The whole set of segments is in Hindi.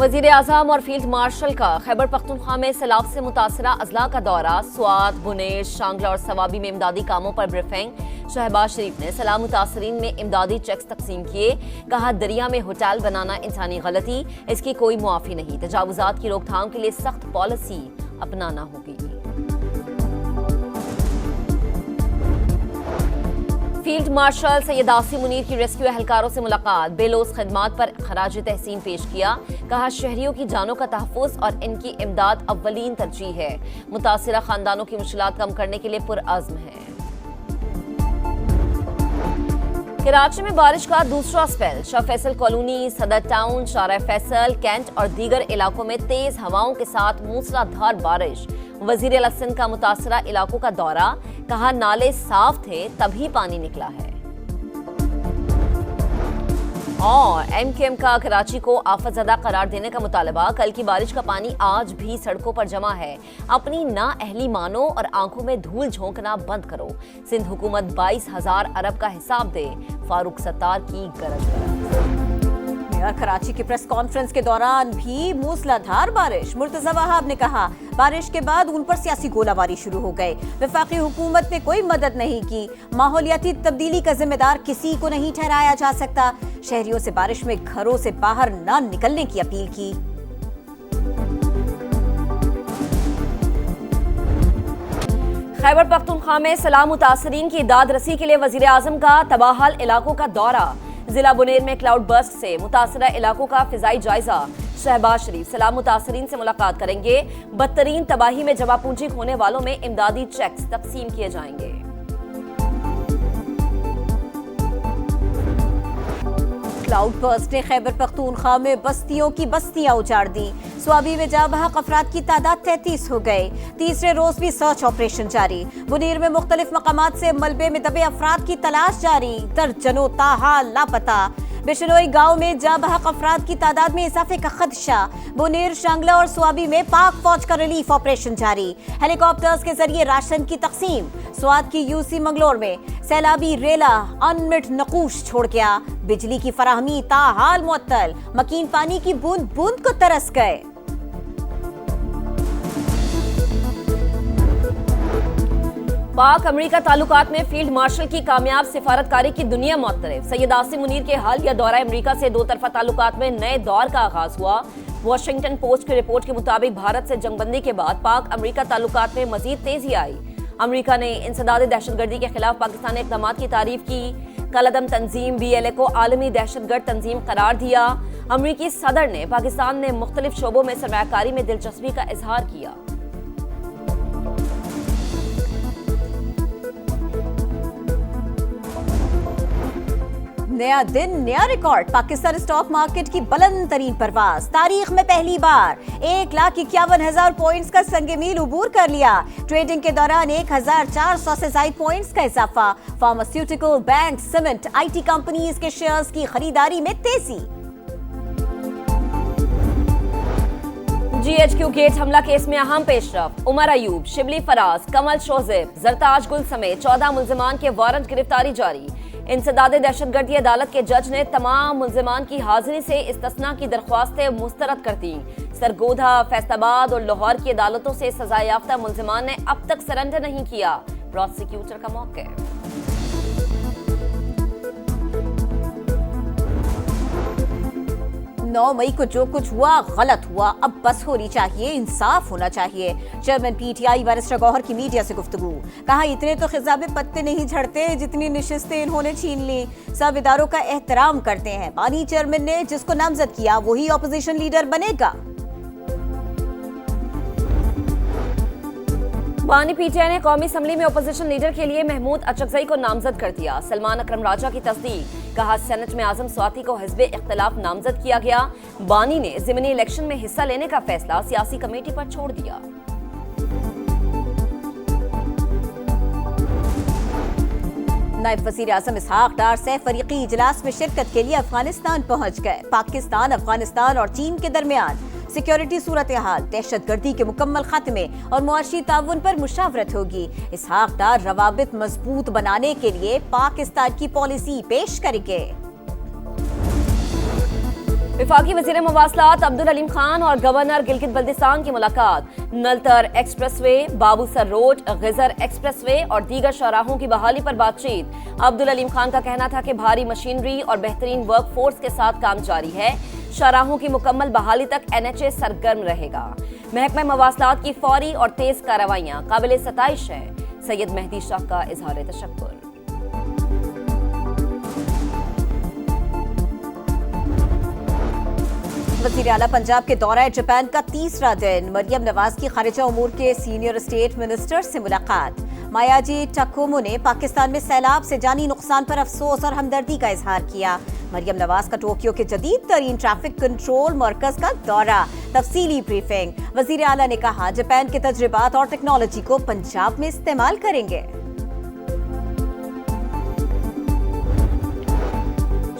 वजीर आजम और फील्ड मार्शल का खैबर पख्तूनख्वा में सैलाब से मुतासरा अजला का दौरा। स्वात, बुनेश, शांगला और सवाबी में इमदादी कामों पर ब्रीफिंग। शहबाज शरीफ ने सैलाब मुतासरीन में इमदादी चेक्स तकसीम किए। कहा, दरिया में होटल बनाना इंसानी गलती, इसकी कोई मुआफी नहीं। तजावुजात की रोकथाम के लिए सख्त पॉलिसी अपनाना होगी। फील्ड मार्शल सैयद आसिम मुनीर की रेस्क्यू एहलकारों से मुलाकात। बेलोस खिदमात पर खराज तहसीन पेश किया। कहा, शहरियों की जानों का तहफ़्फ़ुज़ और इनकी इमदाद अव्वलीन तरजीह है। मुतासिरा खानदानों की मुश्किलात कम करने के लिए पुरअज़्म है। कराची में बारिश का दूसरा स्पेल। शाह फैसल कॉलोनी, सदर टाउन, शारा फैसल, कैंट और दीगर इलाकों में तेज हवाओं के साथ मूसलाधार बारिश। वजीर अला सिंध का मुतासरा इलाकों का दौरा। कहा, नाले साफ थे तभी पानी निकला है। और एमकेएम का कराची को आफतज़दा करार देने का मुतालबा। कल की बारिश का पानी आज भी सड़कों पर जमा है। अपनी नाअहली मानो और आंखों में धूल झोंकना बंद करो। सिंध हुकूमत 22,000 अरब का हिसाब दे। फारूक सत्तार की गरज। मेयर कराची की प्रेस कॉन्फ्रेंस के दौरान भी मूसलाधार बारिश। मुर्तजा वहाब ने कहा, बारिश के बाद उन पर सियासी गोलाबारी शुरू हो गए। वफाकी हुकूमत ने कोई मदद नहीं की। माहौलियाती तब्दीली का जिम्मेदार किसी को नहीं ठहराया जा सकता। शहरियों से बारिश में घरों से बाहर न निकलने की अपील की। खैबर पख्तूनख्वा में सैलाब मुतासरीन की इमदाद रसी के लिए वजीर आजम का तबाहल इलाकों का दौरा। जिला बुनेर में क्लाउड बर्स्ट से मुतासरा इलाकों का फिजाई जायजा। शहबाज शरीफ सैलाब मुतासरीन से मुलाकात करेंगे। बदतरीन तबाही में जमा पूंजी खोने वालों में इमदादी चेक्स तकसीम किए जाएंगे। क्लाउड बर्स्ट ने खैबर पख्तूनख्वा में बस्तियों की बस्तियां उजाड़ दी। स्वाबी में जाबहक अफराद की तादाद 33 हो गए। तीसरे रोज भी सर्च ऑपरेशन जारी। बुनीर में मुख्तलिफ मकामात से मलबे में दबे अफराद की तलाश जारी। दर्जनों ताहाल लापता। बिशनोई गांव में जाबहक अफराद की तादाद में इजाफे का खदशा। बुनीर, शांगला और स्वाबी में पाक फौज का रिलीफ ऑपरेशन जारी। हेलीकॉप्टर्स के जरिए राशन की तकसीम। स्वात की यूसी मंगलोर में सैलाबी रेला अनमिट नकूश छोड़ गया। बिजली की फराहमी ताहाल मुअत्तल। मकीन पानी की बूंद बूंद को तरस गए। पाक अमेरिका ताल्लुकात में फील्ड मार्शल की कामयाब सिफारतकारी की दुनिया मुअत्तरफ। सैयद आसिम मुनीर के हालिया दौरा अमेरिका से दो तरफा ताल्लुकात में नए दौर का आगाज हुआ। वॉशिंगटन पोस्ट की रिपोर्ट के मुताबिक भारत से जंगबंदी के बाद पाक अमेरिका ताल्लुकात में मजीद तेजी आई। अमेरिका ने इंसदाद दहशतगर्दी के खिलाफ पाकिस्तानी इक़दाम की तारीफ की। कलअदम तंजीम BLA को आलमी दहशतगर्द तंजीम करार दिया। अमेरिकी सदर ने पाकिस्तान में मुख्तलिफ शोबों में सरमायाकारी में दिलचस्पी का इजहार किया। नया दिन, नया रिकॉर्ड। पाकिस्तान स्टॉक मार्केट की बुलंद तरीन परवाज। तारीख में पहली बार 1,51,000 पॉइंट्स का संगे मील उबूर कर लिया। ट्रेडिंग के दौरान 1,400 से ज्यादा पॉइंट्स का इजाफा। Pharmaceutical, bank, cement, IT companies के शेयर्स की खरीदारी में तेजी। GHQ गेट हमला केस में अहम पेशरफ। उमर अयूब, शिबली फराज, कमल शोजेब, जरताज गुल समेत 14 मुल्जिमान के वारंट गिरफ्तारी जारी। इंसदाद दहशतगर्दी अदालत के जज ने तमाम मुल्जिमान की हाजिरी से इस्तिस्ना की दरख्वास्तें मुस्तरद कर दी। सरगोधा, फैसलाबाद और लाहौर की अदालतों से सजा याफ्ता मुल्जिमान ने अब तक सरेंडर नहीं किया। प्रोसिक्यूटर का मौके। 9 मई को जो कुछ हुआ गलत हुआ, अब बस होनी चाहिए, इंसाफ होना चाहिए। चेयरमैन PTI बैरिस्टर गौहर की मीडिया से गुफ्तगू। कहा, इतने तो खिजाबे पत्ते नहीं झड़ते जितनी नशिस्तें इन्होंने छीन ली। सब इदारों का एहतराम करते हैं। बानी चेयरमैन ने जिसको नामजद किया वही ऑपोजिशन लीडर बनेगा। बानी PTI ने कौमी असम्बली में ओपोजिशन लीडर के लिए महमूद अचकजई को नामजद कर दिया। सलमान अकरम राजा की तस्दीक। कहा, सेनेट में आजम स्वाति को हिज़्ब इख्तिलाफ नामजद किया गया। बानी ने ज़िमनी इलेक्शन में हिस्सा लेने का फैसला सियासी कमेटी पर छोड़ दिया। नायब वज़ीर आज़म इसहाक डार से फरीकी इजलास में शिरकत के लिए अफगानिस्तान पहुंच गए। पाकिस्तान, अफगानिस्तान और चीन के दरमियान सिक्योरिटी सूरत हाल, दहशतगर्दी के मुकम्मल खात्मे और मुआशी ताउन पर मुशावरत होगी। इसहाक डार रवाबित मजबूत बनाने के लिए पाकिस्तान की पॉलिसी पेश करेंगे। विफाकी वजीर मवासलात अब्दुल अलीम खान और गवर्नर गिलगित बल्तिस्तान की मुलाकात। Naltar expressway, Babusar road, geyser expressway और दीगर शाहराहों की बहाली पर बातचीत। अब्दुल अलीम खान का कहना था कि भारी मशीनरी और बेहतरीन वर्क फोर्स के साथ काम जारी है। शाहराहों की मुकम्मल बहाली तक NHA सरगर्म रहेगा। महकमा मवासलात की फौरी और तेज कार्रवाइयां काबिल सताइश है। सैयद मेहदी शाह का इजहार तशक्कुर। वज़ीर आला पंजाब के दौरा जापान का तीसरा दिन। मरियम नवाज की खारिजा उमूर के सीनियर स्टेट मिनिस्टर से मुलाकात। मायाजी टकोमो ने पाकिस्तान में सैलाब से जानी नुकसान पर अफसोस और हमदर्दी का इजहार किया। मरियम नवाज का टोक्यो के जदीद तरीन ट्रैफिक कंट्रोल मरकज का दौरा, तफसीली ब्रीफिंग। वज़ीर आला ने कहा जापान के तजुर्बात और टेक्नोलॉजी को पंजाब में इस्तेमाल करेंगे।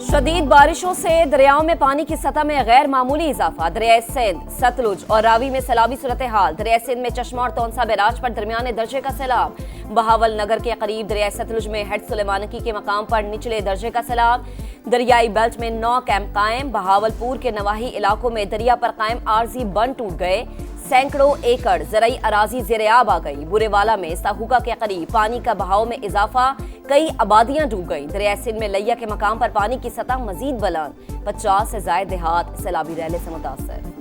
शदीद बारिशों से दरियाओं में पानी की सतह में गैर मामूली इजाफा। दरिया सिंध, सतलुज और रावी में सैलाबी सूरत हाल। दरिया सिंध में चश्मा और तौंसा बैराज पर दरमियाने दर्जे का सैलाब। बहावल नगर के करीब दरिया सतलुज में हेड सुलेमानकी के मकाम पर निचले दर्जे का सैलाब। दरियाई बेल्ट में 9 कैंप कायम। बहावलपुर के नवाही इलाकों में दरिया पर कायम आरजी बंद टूट गए। सैकड़ों एकड़ ज़राई अराजी ज़ेर-ए-आब आ गई। बुरेवाला में साहुका के करीब पानी का बहाव में इजाफा, कई आबादियां डूब गईं। दरिया सिंध में लैया के मकाम पर पानी की सतह मजीद बुलंद। 50 से ज्यादा देहात सैलाबी रैले से मुतासर।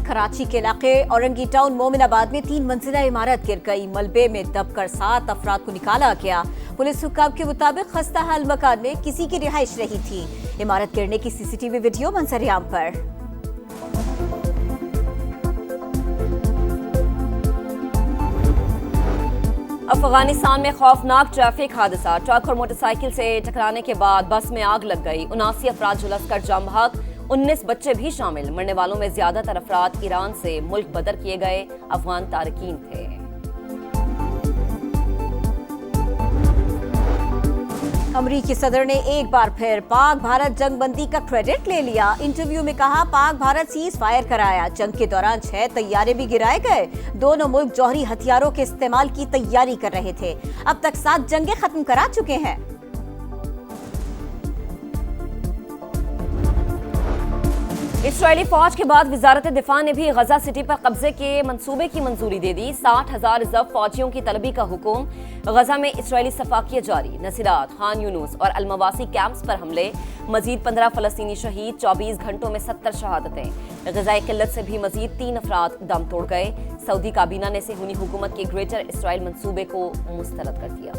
कराची के इलाके औरंगी टाउन मोमिनाबाद में 3 मंजिला इमारत गिर गई। मलबे में दबकर 7 अफराद को निकाला गया। पुलिस हुक्काम के मुताबिक खस्ता हाल मकान में किसी की रिहाइश नहीं थी। इमारत गिरने की CCTV वीडियो मंजर-ए-आम पर। अफगानिस्तान में खौफनाक ट्रैफिक हादसा। ट्रक और मोटरसाइकिल से टकराने के बाद बस में आग लग गई। 79 अफराद झुलसकर जाम बहक, 19 बच्चे भी शामिल। मरने वालों में ज्यादातर अफराद ईरान से मुल्क बदर किए गए अफगान तारकीन थे। अमरीकी सदर ने एक बार फिर पाक भारत जंगबंदी का क्रेडिट ले लिया। इंटरव्यू में कहा पाक भारत सीज फायर कराया। जंग के दौरान 6 तैयारे भी गिराए गए। दोनों मुल्क जौहरी हथियारों के इस्तेमाल की तैयारी कर रहे थे। अब तक 7 जंगें खत्म करा चुके हैं। इस्राएली फौज के बाद वजारत दिफा ने भी गजा सिटी पर कब्जे के मंसूबे की मंजूरी दे दी। 60,000 रिजर्व फौजियों की तलबी का हुक्म। गजा में इस्राएली सफाकियत जारी। नसीरात, खान यूनुस और अलमवासी कैंप्स पर हमले। मजीद 15 फलस्तीनी शहीद। 24 घंटों में 70 शहादतें। ग़िज़ाई किल्लत से भी मजीद 3 अफराद दम तोड़ गए। सऊदी काबीना ने सेहूनी हुकूमत के ग्रेटर इसराइल मंसूबे को मुस्तरद कर दिया।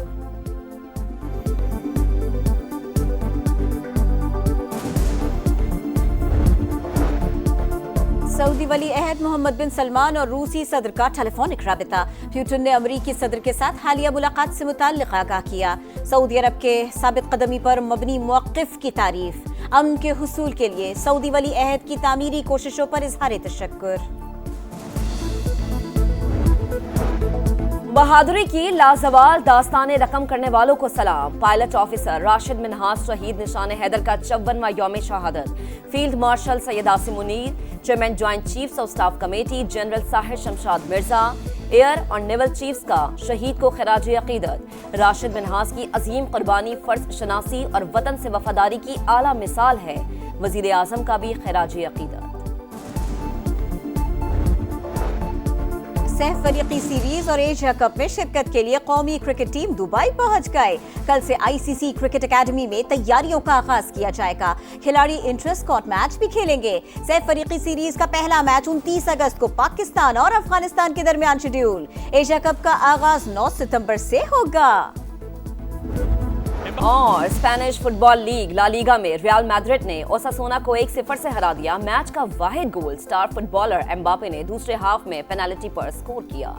सऊदी वली अहद मोहम्मद बिन सलमान और रूसी सदर का टेलीफोनिक राबिता। पुतिन ने अमरीकी सदर के साथ हालिया मुलाकात से मुताल्लिक़ आगाह किया। सऊदी अरब के साबित कदमी पर मबनी मौक़िफ़ की तारीफ। अमन के हुसूल के लिए सऊदी वली अहद की तामीरी कोशिशों पर इज़हार तशक्कुर। बहादुरी की लाजवाल दास्तानें रकम करने वालों को सलाम। पायलट ऑफिसर राशिद मिन्हास शहीद निशान हैदर का 54वां यौम शहादत। Field marshal Syed Asim Munir, chairman joint chiefs of staff committee general Sahir Shamshad Mirza, air और नेवल चीफ्स का शहीद को खिराज अकीदत। राशिद मिन्हास की अजीम कुर्बानी फर्ज शनासी और वतन से वफादारी की आला मिसाल है। वजीर आजम का भी खिराज अकीदत। सह फरीकी सीरीज और एशिया कप में शिरकत के लिए कौमी क्रिकेट टीम दुबई पहुंच गए। कल से ICC क्रिकेट एकेडमी में तैयारियों का आगाज किया जाएगा। खिलाड़ी इंटर स्क्वाड मैच भी खेलेंगे। सह फरीकी सीरीज का पहला मैच 29 अगस्त को पाकिस्तान और अफगानिस्तान के दरमियान शेड्यूल। एशिया कप का आगाज 9 सितंबर से होगा। और Spanish football league La Liga में रियल मैड्रिड ने ओसासुना को 1-0 से हरा दिया। मैच का वाहिद गोल स्टार फुटबॉलर एम्बापे ने दूसरे हाफ में पेनल्टी पर स्कोर किया।